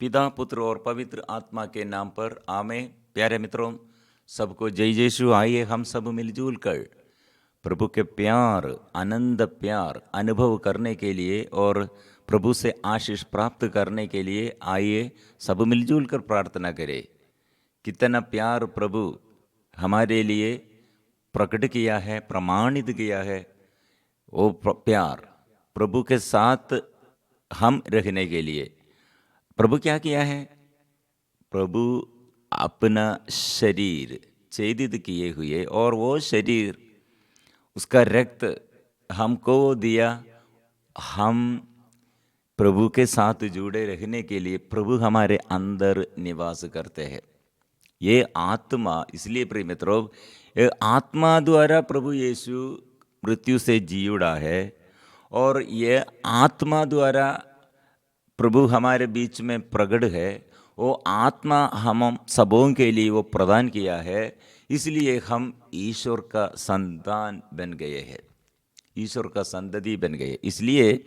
पिता पुत्र और पवित्र आत्मा के नाम पर आमेन। प्यारे मित्रों, सबको जय यीशु। आइए हम सब मिलजुल कर प्रभु के प्यार, आनंद प्यार अनुभव करने के लिए और प्रभु से आशीष प्राप्त करने के लिए आइए सब मिलजुल कर प्रार्थना करें। कितना प्यार प्रभु हमारे लिए प्रकट किया है, प्रमाणित किया है। वो प्यार प्रभु के साथ हम रहने के लिए प्रभु क्या किया है? प्रभु अपना शरीर छेदित किए हुए और वो शरीर, उसका रक्त हमको दिया। हम प्रभु के साथ जुड़े रहने के लिए प्रभु हमारे अंदर निवास करते हैं। ये आत्मा, इसलिए प्रिय मित्रों, ये आत्मा द्वारा प्रभु यीशु मृत्यु से जी उड़ा है और ये आत्मा द्वारा प्रभु हमारे बीच में प्रगट है। वो आत्मा हम सबों के लिए वो प्रदान किया है, इसलिए हम ईश्वर का संतान बन गए हैं, ईश्वर का संतति बन गए। इसलिए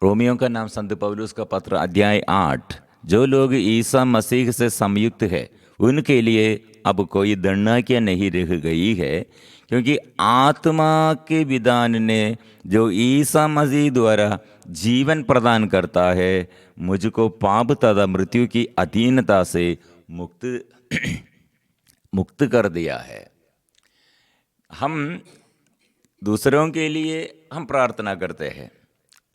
रोमियो का नाम संत पौलुस का पत्र अध्याय 8, जो लोग ईसा मसीह से संयुक्त है उनके लिए अब कोई दंडना नहीं रह गई है, क्योंकि आत्मा के विधान ने जो ईसा मसीह द्वारा जीवन प्रदान करता है मुझको पाप तथा मृत्यु की अधीनता से मुक्त कर दिया है। हम दूसरों के लिए हम प्रार्थना करते हैं,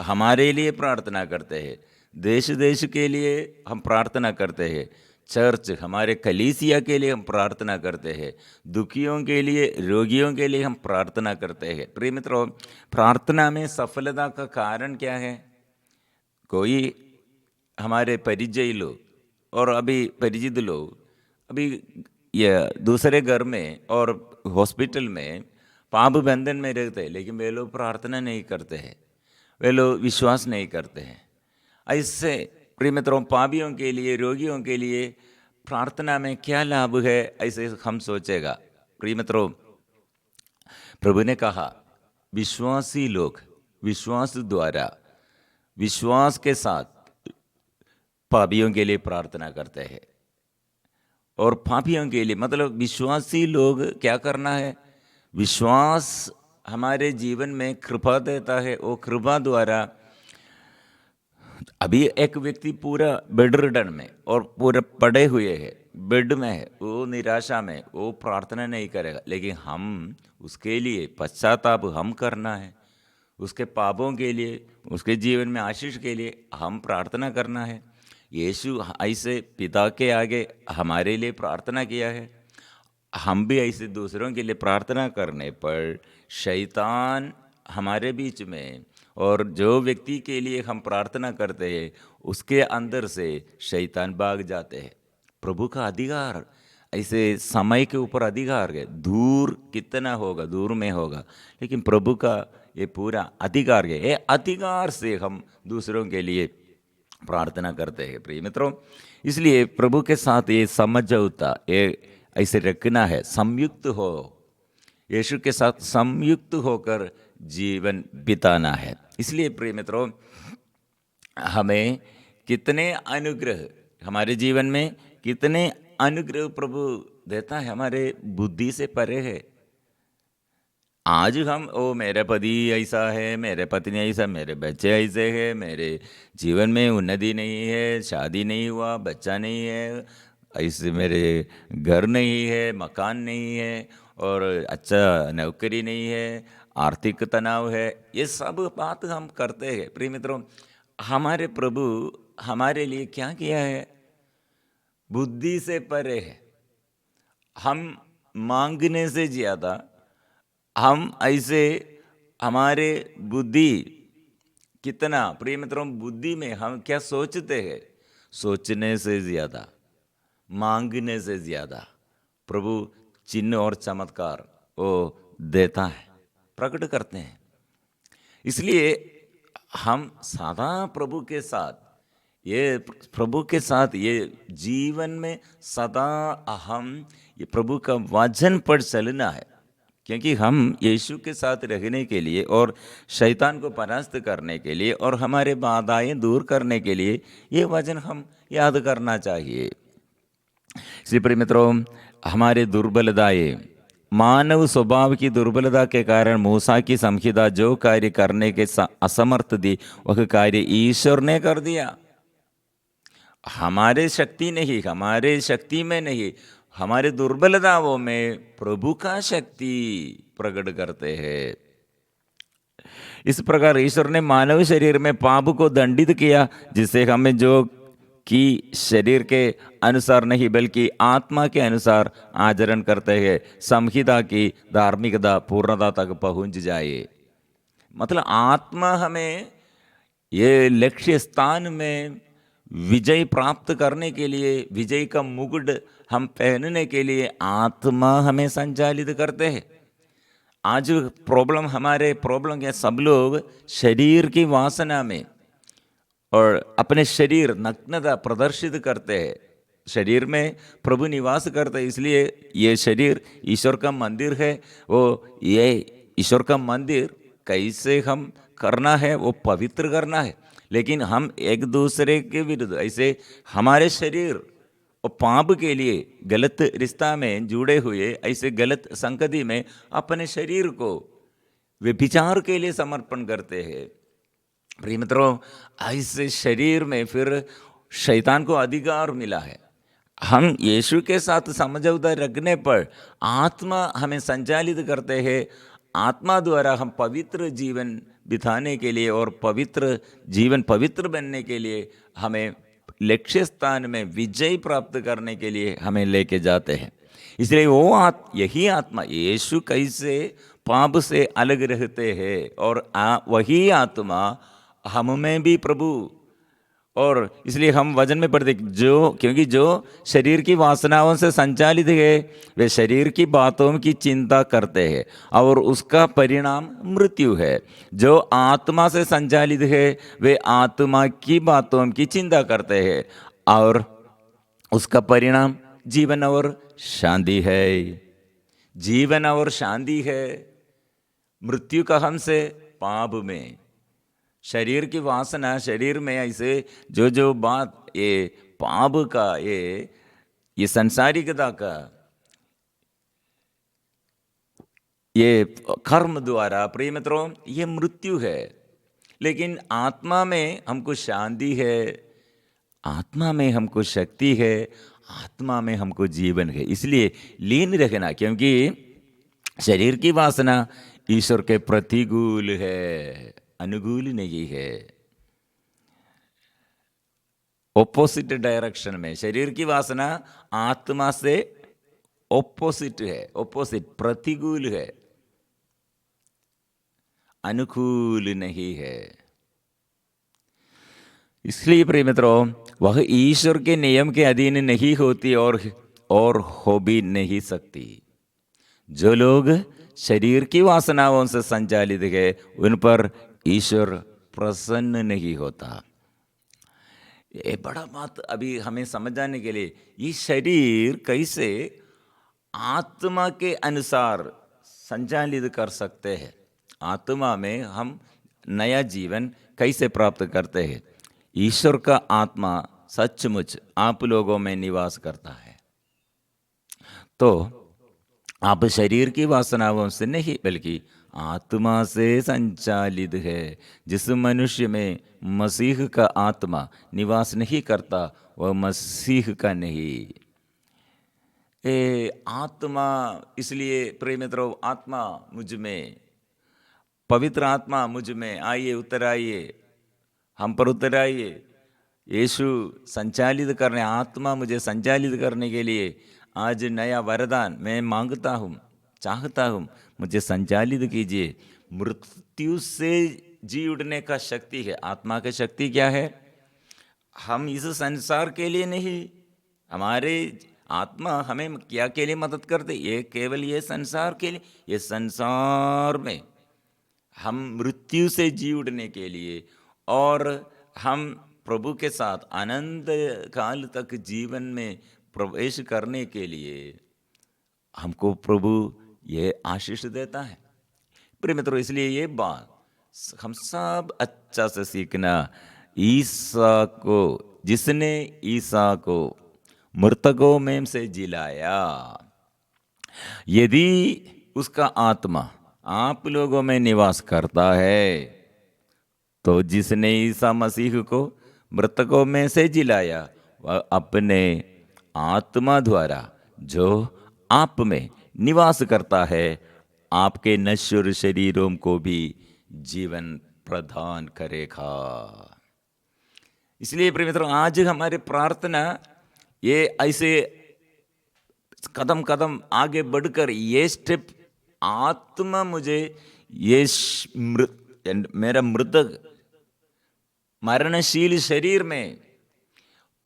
हमारे लिए प्रार्थना करते हैं, देश देश के लिए हम प्रार्थना करते हैं, चर्च हमारे कलीसिया के लिए हम प्रार्थना करते हैं, दुखियों के लिए, रोगियों के लिए हम प्रार्थना करते हैं। प्रिय मित्रों, प्रार्थना में सफलता का कारण क्या है? कोई हमारे परिचय लोग और अभी परिचित लोग अभी ये दूसरे घर में और हॉस्पिटल में पाप बंधन में रहते हैं, लेकिन वे लोग प्रार्थना नहीं करते हैं, वे लोग विश्वास नहीं करते हैं। ऐसे प्रिय मित्रों, पापियों के लिए, रोगियों के लिए प्रार्थना में क्या लाभ है, ऐसे हम सोचेगा। प्रिय मित्रों, प्रभु ने कहा विश्वासी लोग विश्वास द्वारा, विश्वास के साथ पापियों के लिए प्रार्थना करते हैं। और पापियों के लिए मतलब विश्वासी लोग क्या करना है? विश्वास हमारे जीवन में कृपा देता है। वो कृपा द्वारा अभी एक व्यक्ति पूरा बेड रिडन में और पूरे पड़े हुए है, बेड में है, वो निराशा में, वो प्रार्थना नहीं करेगा, लेकिन हम उसके लिए पश्चाताप हम करना है, उसके पापों के लिए, उसके जीवन में आशीष के लिए हम प्रार्थना करना है। यीशु ऐसे पिता के आगे हमारे लिए प्रार्थना किया है। हम भी ऐसे दूसरों के लिए प्रार्थना करने पर शैतान हमारे बीच में, और जो व्यक्ति के लिए हम प्रार्थना करते हैं उसके अंदर से शैतान भाग जाते हैं। प्रभु का अधिकार ऐसे समय के ऊपर अधिकार है, दूर कितना होगा, दूर में होगा, लेकिन प्रभु का ये पूरा अधिकार है। ये अधिकार से हम दूसरों के लिए प्रार्थना करते हैं। प्रिय मित्रों, इसलिए प्रभु के साथ ये समझौता ये ऐसे रखना है, संयुक्त हो, यीशु के साथ संयुक्त होकर जीवन बिताना है। इसलिए प्रिय मित्रों, हमें कितने अनुग्रह हमारे जीवन में, कितने अनुग्रह प्रभु देता है, हमारे बुद्धि से परे है। आज हम मेरा पति ऐसा है, मेरे पत्नी ऐसा, मेरे बच्चे ऐसे हैं, मेरे जीवन में उन्नति नहीं है, शादी नहीं हुआ, बच्चा नहीं है, ऐसे मेरे घर नहीं है, मकान नहीं है, और अच्छा नौकरी नहीं है, आर्थिक तनाव है, ये सब बात हम करते हैं। प्रिय मित्रों, हमारे प्रभु हमारे लिए क्या किया है? बुद्धि से परे है। हम मांगने से ज़्यादा, हम ऐसे हमारे बुद्धि कितना, प्रिय मित्रों, बुद्धि में हम क्या सोचते हैं? सोचने से ज़्यादा, मांगने से ज़्यादा प्रभु चिन्ह और चमत्कार वो देता है, प्रकट करते हैं। इसलिए हम सदा प्रभु के साथ, ये प्रभु के साथ ये जीवन में सदा हम ये प्रभु का वचन पर चलना है। क्योंकि हम यीशु के साथ रहने के लिए और शैतान को परास्त करने के लिए और हमारे बाधाएं दूर करने के लिए ये वचन हम याद करना चाहिए। इसलिए प्रिय मित्रों, हमारे दुर्बलताएं, मानव स्वभाव की दुर्बलता के कारण मूसा की संहिता जो कार्य करने के असमर्थ थी, वह कार्य ईश्वर ने कर दिया। हमारे शक्ति नहीं, हमारे शक्ति में नहीं, हमारे दुर्बलताओं में प्रभु का शक्ति प्रकट करते हैं। इस प्रकार ईश्वर ने मानव शरीर में पाप को दंडित किया, जिससे हमें जो कि शरीर के अनुसार नहीं बल्कि आत्मा के अनुसार आचरण करते हैं, संहिता की धार्मिकता पूर्णता तक पहुंच जाए। मतलब आत्मा हमें ये लक्ष्य स्थान में विजय प्राप्त करने के लिए, विजय का मुकुट हम पहनने के लिए आत्मा हमें संचालित करते हैं। आज हमारे प्रॉब्लम क्या, सब लोग शरीर की वासना में और अपने शरीर नग्नता प्रदर्शित करते हैं। शरीर में प्रभु निवास करते हैं, इसलिए ये शरीर ईश्वर का मंदिर है। वो ये ईश्वर का मंदिर कैसे हम करना है, वो पवित्र करना है। लेकिन हम एक दूसरे के विरुद्ध ऐसे हमारे शरीर और पाप के लिए गलत रिश्ता में जुड़े हुए, ऐसे गलत संगति में अपने शरीर को व्यभिचार के लिए समर्पण करते हैं। प्रिय मित्रों, ऐसे शरीर में फिर शैतान को अधिकार मिला है। हम यीशु के साथ समझौता रखने पर आत्मा हमें संचालित करते हैं। आत्मा द्वारा हम पवित्र जीवन बिताने के लिए और पवित्र जीवन पवित्र बनने के लिए हमें लक्ष्य स्थान में विजय प्राप्त करने के लिए हमें लेके जाते हैं। इसलिए वो यही आत्मा, यीशु कैसे पाप से अलग रहते हैं और वही आत्मा हम में भी प्रभु, और इसलिए हम वचन में पढ़ते क्योंकि जो शरीर की वासनाओं से संचालित है वे शरीर की बातों की चिंता करते हैं और उसका परिणाम मृत्यु है। जो आत्मा से संचालित है वे आत्मा की बातों की चिंता करते हैं और उसका परिणाम जीवन और शांति है। जीवन और शांति है। मृत्यु का हमसे पाप में, शरीर की वासना, शरीर में ऐसे जो बात ये पाप का, ये संसारिकता का, ये कर्म द्वारा प्रिय मित्रों ये मृत्यु है। लेकिन आत्मा में हमको शांति है, आत्मा में हमको शक्ति है, आत्मा में हमको जीवन है। इसलिए लीन रखना, क्योंकि शरीर की वासना ईश्वर के प्रतिकूल है, अनुकूल नहीं है। ऑपोजिट डायरेक्शन में शरीर की वासना आत्मा से ऑपोजिट है, ऑपोजिट प्रतिकूल है, अनुकूल नहीं है। इसलिए प्रिय मित्रों, वह ईश्वर के नियम के अधीन नहीं होती और हो भी नहीं सकती। जो लोग शरीर की वासनाओं से संचालित है उन पर ईश्वर प्रसन्न नहीं होता। ये बड़ा बात अभी हमें समझाने के लिए, ये शरीर कैसे आत्मा के अनुसार संचालित कर सकते हैं, आत्मा में हम नया जीवन कैसे प्राप्त करते हैं। ईश्वर का आत्मा सचमुच आप लोगों में निवास करता है। तो आप शरीर की वासनाओं से नहीं बल्कि आत्मा से संचालित है। जिस मनुष्य में मसीह का आत्मा निवास नहीं करता वह मसीह का नहीं। आत्मा, इसलिए प्रिय मित्रों, आत्मा मुझ में, पवित्र आत्मा मुझ में आइए, उतर आइए, हम पर उतर आइए। यीशु संचालित करने, आत्मा मुझे संचालित करने के लिए आज नया वरदान मैं मांगता हूँ, चाहता हूँ, मुझे संचालित कीजिए। मृत्यु से जी उठने का शक्ति है। आत्मा की शक्ति क्या है? हम इस संसार के लिए नहीं, हमारे आत्मा हमें क्या के लिए मदद करते? ये केवल ये संसार के लिए, ये संसार में हम मृत्यु से जी उठने के लिए और हम प्रभु के साथ अनंत काल तक जीवन में प्रवेश करने के लिए हमको प्रभु ये आशीष देता है। प्रिय मित्रों, इसलिए ये बात हम सब अच्छा से सीखना, ईसा को, जिसने ईसा को मृतकों में से जिलाया, यदि उसका आत्मा आप लोगों में निवास करता है, तो जिसने ईसा मसीह को मृतकों में से जिलाया, वह अपने आत्मा द्वारा जो आप में निवास करता है, आपके नश्वर शरीरों को भी जीवन प्रदान करेगा। इसलिए प्रिय मित्रों, आज हमारी प्रार्थना ये ऐसे कदम कदम आगे बढ़कर ये स्टेप, आत्मा मुझे ये मेरा मृतक मरणशील शरीर में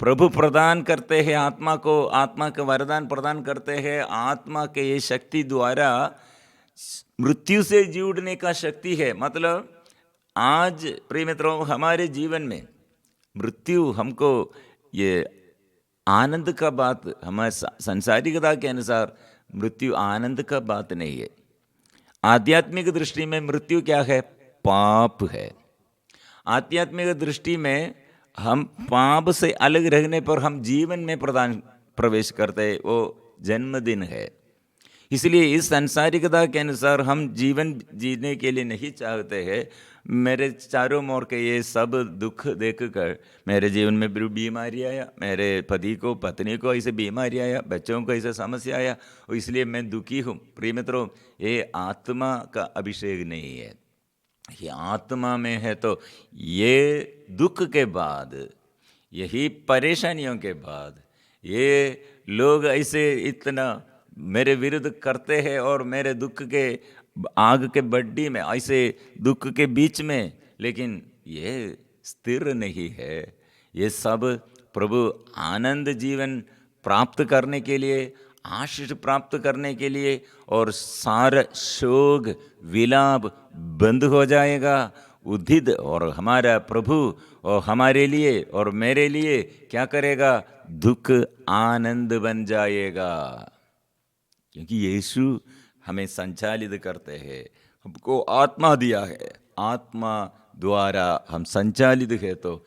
प्रभु प्रदान करते हैं, आत्मा को, आत्मा का वरदान प्रदान करते हैं। आत्मा के ये शक्ति द्वारा मृत्यु से जुड़ने का शक्ति है। मतलब आज प्रिय मित्रों, हमारे जीवन में मृत्यु हमको ये आनंद का बात, हमारे संसारिकता के अनुसार मृत्यु आनंद का बात नहीं है। आध्यात्मिक दृष्टि में मृत्यु क्या है? पाप है। आध्यात्मिक दृष्टि में हम पाप से अलग रहने पर हम जीवन में प्रवेश करते हैं, वो जन्मदिन है। इसलिए इस सांसारिकता के अनुसार हम जीवन जीने के लिए नहीं चाहते हैं। मेरे चारों ओर के ये सब दुख देखकर मेरे जीवन में बीमारी आया, मेरे पति को पत्नी को ऐसे बीमारी आया, बच्चों को ऐसे समस्या आया, और इसलिए मैं दुखी हूँ। प्रिय मित्रों, ये आत्मा का अभिषेक नहीं है। ये आत्मा में है तो ये दुख के बाद, यही परेशानियों के बाद, ये लोग ऐसे इतना मेरे विरुद्ध करते हैं और मेरे दुख के आग के बड्डी में, ऐसे दुख के बीच में, लेकिन ये स्थिर नहीं है। ये सब प्रभु आनंद जीवन प्राप्त करने के लिए, आशीष प्राप्त करने के लिए, और सारा शोक विलाप बंद हो जाएगा, उद्धित, और हमारा प्रभु और हमारे लिए और मेरे लिए क्या करेगा? दुख आनंद बन जाएगा। क्योंकि यीशु हमें संचालित करते हैं, हमको आत्मा दिया है, आत्मा द्वारा हम संचालित है, तो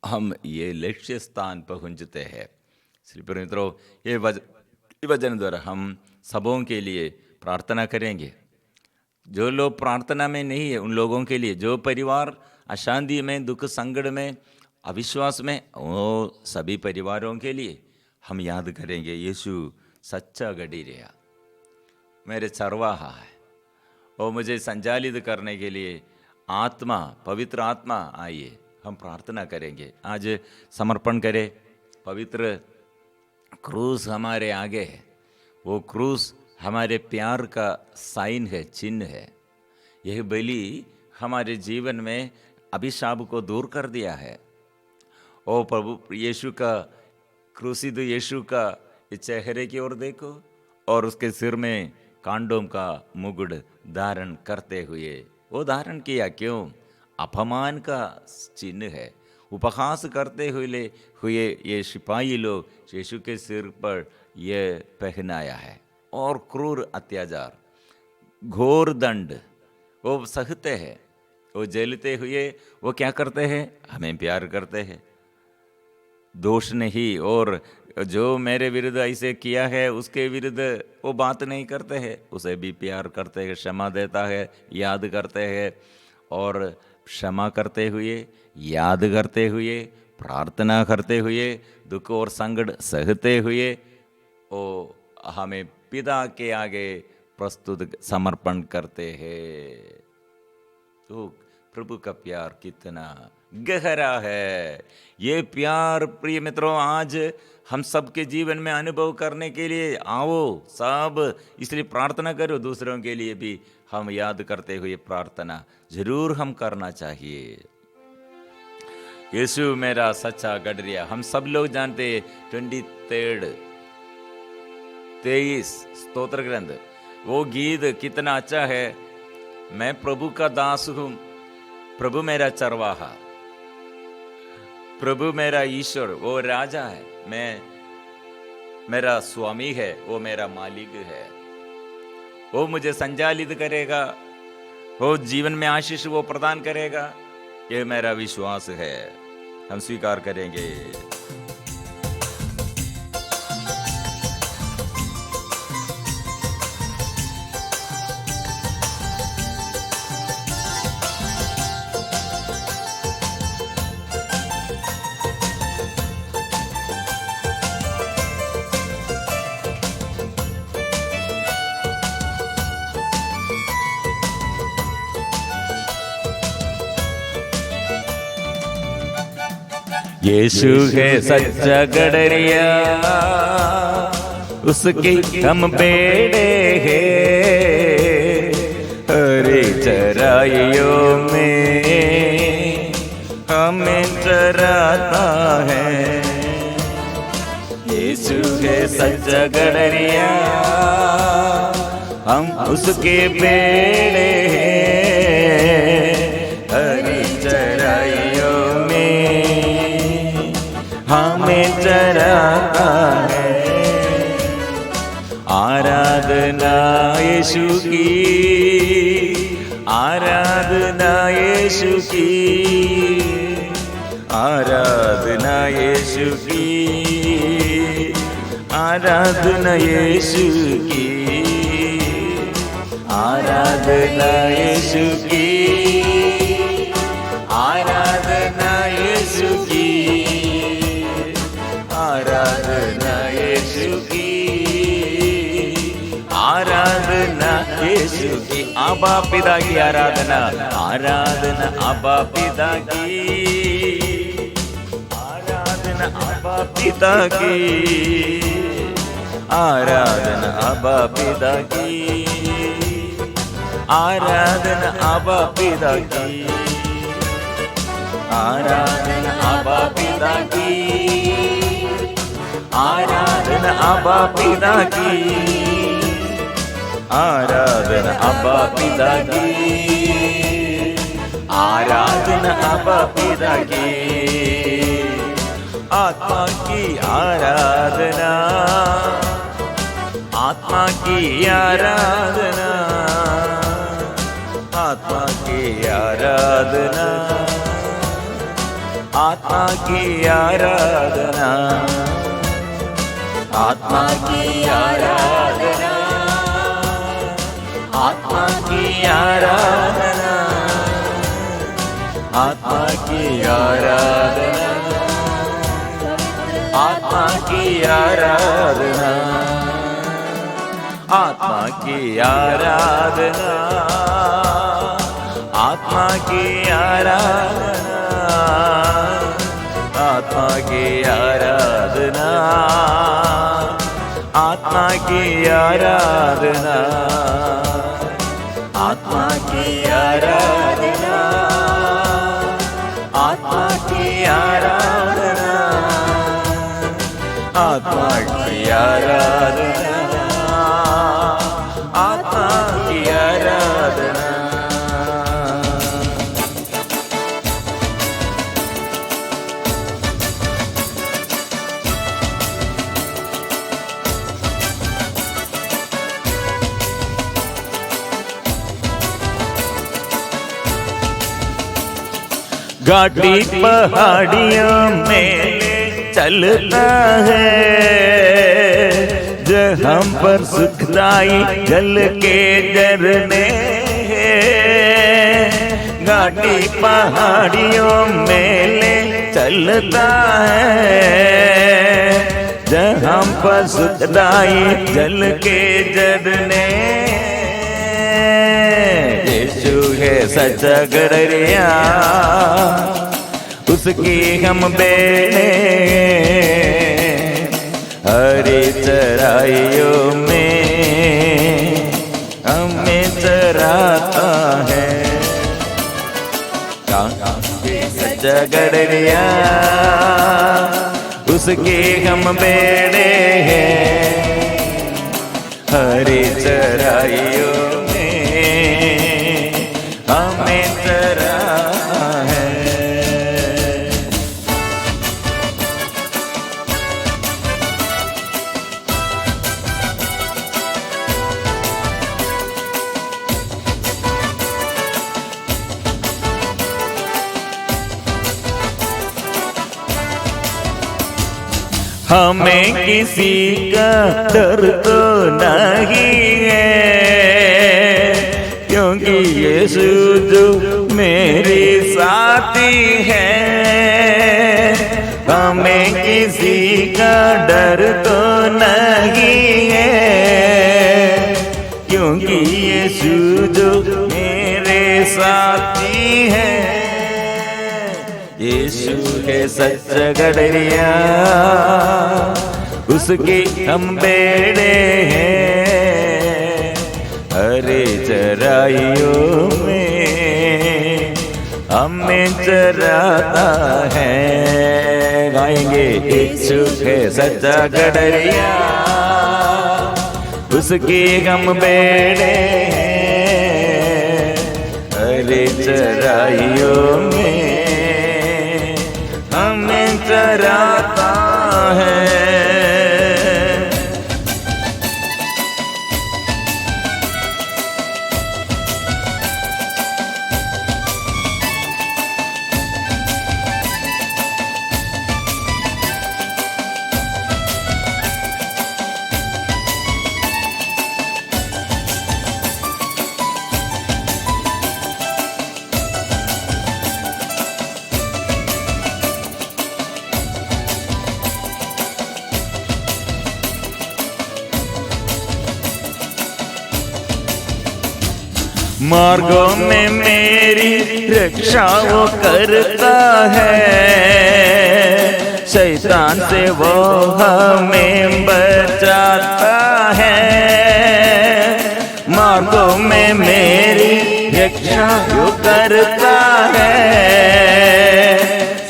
हम ये लक्ष्य स्थान पहुंचते हैं। इसलिए मित्रों, ये वचन द्वारा हम सबों के लिए प्रार्थना करेंगे। जो लोग प्रार्थना में नहीं है, उन लोगों के लिए, जो परिवार अशांति में, दुख संकट में, अविश्वास में, वो सभी परिवारों के लिए हम याद करेंगे, यीशु सच्चा गडीरिया मेरे चरवाहा है, और मुझे संचालित करने के लिए आत्मा, पवित्र आत्मा, आइए हम प्रार्थना करेंगे। आज समर्पण करें। पवित्र क्रूस हमारे आगे है, वो क्रूस हमारे प्यार का साइन है, चिन्ह है। यह बलि हमारे जीवन में अभिशाप को दूर कर दिया है। ओ प्रभु यीशु का, क्रूसित यीशु का चेहरे की ओर देखो, और उसके सिर में कांडों का मुकुट धारण करते हुए, वो धारण किया क्यों? अपमान का चिन्ह है। उपहास करते हुए ये सिपाही लोग यीशु के सिर पर ये पहनाया है, और क्रूर अत्याचार, घोर दंड वो सहते हैं। वो झेलते हुए वो क्या करते हैं? हमें प्यार करते हैं, दोष नहीं। और जो मेरे विरुद्ध ऐसे किया है, उसके विरुद्ध वो बात नहीं करते हैं, उसे भी प्यार करते हैं, क्षमा देता है, याद करते हैं, और क्षमा करते हुए, याद करते हुए, प्रार्थना करते हुए, दुख और संकट सहते हुए, वो हमें पिता के आगे प्रस्तुत समर्पण करते हैं। तो प्रभु का प्यार कितना गहरा है। ये प्यार प्रिय मित्रों, आज हम सबके जीवन में अनुभव करने के लिए आओ सब। इसलिए प्रार्थना करो, दूसरों के लिए भी हम याद करते हुए प्रार्थना जरूर हम करना चाहिए। यीशु मेरा सच्चा गडरिया, हम सब लोग जानते हैं 23 स्तोत्र ग्रंथ, वो गीत कितना अच्छा है। मैं प्रभु का दास हूं, प्रभु मेरा चरवाहा, प्रभु मेरा ईश्वर, वो राजा है, मैं मेरा स्वामी है, वो मेरा मालिक है। वो मुझे संचालित करेगा, वो जीवन में आशीष वो प्रदान करेगा। ये मेरा विश्वास है, हम स्वीकार करेंगे। यीशु है सच्चा गडरिया, उसके हम बेड़े हैं, हरे चराइयों में हमें चराता है। यीशु है सच्चा गडरिया, हम उसके बेड़े हैं, हरे चराइयों में हमें चराता है। आराधना यीशु की, आराधना यीशु की, आराधना यीशु की, आराधना यीशु की, आराधना यीशु की, आराधना यीशु की, आराधना यीशु की, आराधना यीशु की। आबा पिता की आराधना, आराधना आबा पिता की, आराधना आबा पिता की, आराधना आबा पिता की, आराधना आबा पिता की, आराधना आबा पिता की, आराधना आबा पिता की, आराधना आबा पिता की, आराधना आबा पिता की। आत्मा की आराधना, आत्मा की आराधना, आत्मा की आराधना, आत्मा की आराधना, आत्मा की आराधना, आत्मा की आराधना, आत्मा की आराधना, आत्मा की आराधना, आत्मा की आराधना, आत्मा की आराधना, आत्मा की आराधना, आत्मा की आराधना, आत्मा की आराधना, आत्मा की आराधना, आत्मा की आराधना, आत्मा की आराधना। घाटी पहाड़ियों में चलता है, जहाँ पर सुखदाई जल के झरने हैं। घाटी पहाड़ियों में ले चलता है, जहाँ पर सुखदाई जल के झरने। यीशु है सच्चा गडरिया, उसकी हम बेड़े हरी चराइयों में हमें चराता है। सच्चा गडरिया, उसकी हम बेड़े हरी चराइयों हमें चरा है। हमें किसी का डर तो नहीं है, क्योंकि यीशु जो मेरे साथी है। हमें किसी का डर तो नहीं है, क्योंकि यीशु जो मेरे साथी है। यीशु है सच्चा गडरिया, उसके हम बेड़े हैं। हरे चराइयों में हमें चराता है। गाएंगे यीशु है सच्चा गडरिया, उसके हम बेड़े हैं। हरे चराइयों में हमें चराता है। मार्गों में मेरी रक्षा वो करता है, शैतान से वो हमें बचाता है। मार्गों में मेरी रक्षा वो करता है,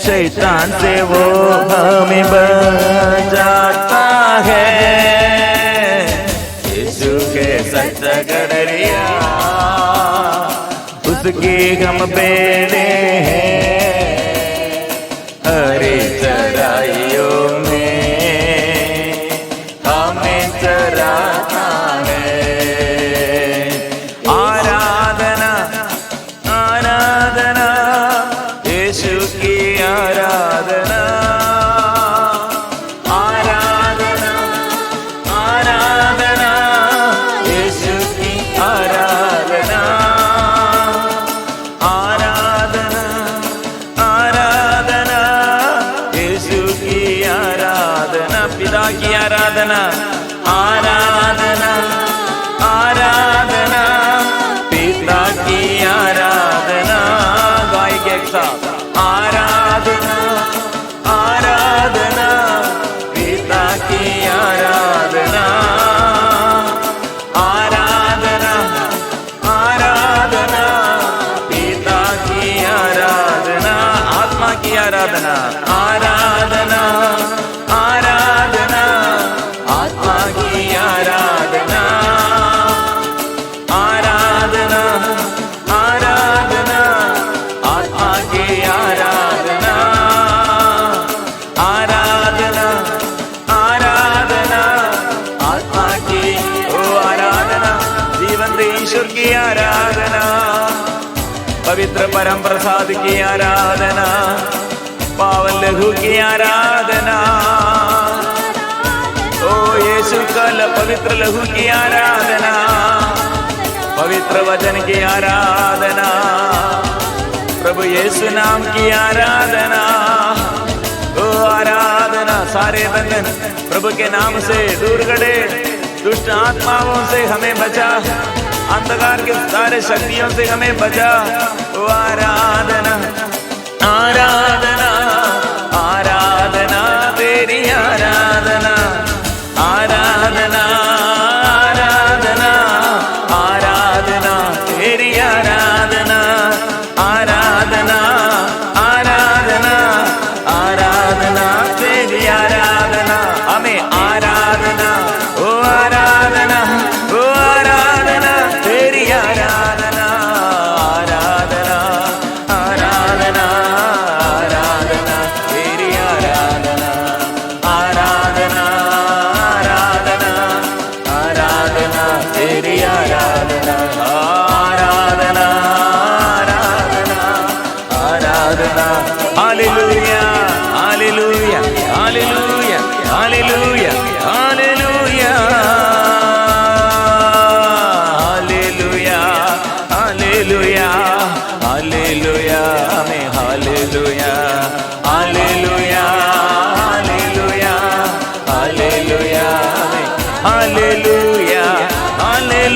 शैतान से वो हमें बचाता है। यीशु के सच्चा गडरिया, उसके हम बेड़े हैं। हरे चराइयों में हमें चराता है। आराधना आराधना यीशु की आराधना, आराधना आराधना यीशु की आराधना, पिता की आराधना, आराधना आराधना पिता की आराधना। गाय के साथ आराधना आराधना पिता की आराधना, आराधना आराधना पिता की आराधना। आत्मा की आराधना, आराधना आराधना आत्मा की आराधना, आराधना आराधना आत्मा की आराधना, आराधना आराधना आत्मा की ओ आराधना। जीवन दे ईश्वर की आराधना, पवित्र परम प्रसाद की आराधना, पावन लघु की आराधना। ओ यीशु कल पवित्र लघु की आराधना, पवित्र वचन की आराधना, प्रभु यीशु नाम की आराधना। ओ आराधना, सारे बंधन प्रभु के नाम से दूर करे, दुष्ट आत्माओं से हमें बचा, अंधकार के सारे शक्तियों से हमें बचा। ओ आराधना आराधना आराधना तेरी आराधना, आराधना आराधना आराधना तेरी आराधना, आराधना आराधना आराधना तेरी आराधना। हमें आराधना ओ आराधना ओ आराधना तेरी आराधना, आराधना आराधना आराधना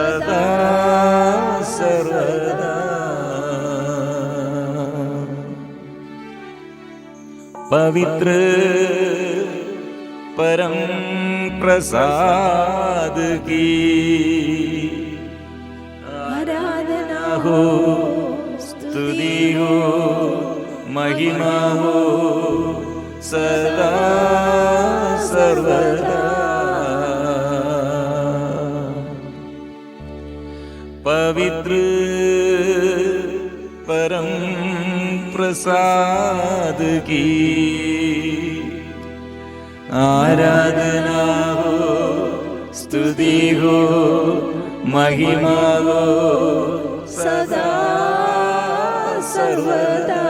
सदा सर्वदा। पवित्र परम प्रसाद की आराधना हो, स्तुति हो, महिमा हो सदा सर्वदा। पवित्र परम प्रसाद की आराधना हो, स्तुति हो, महिमा हो सदा सर्वदा।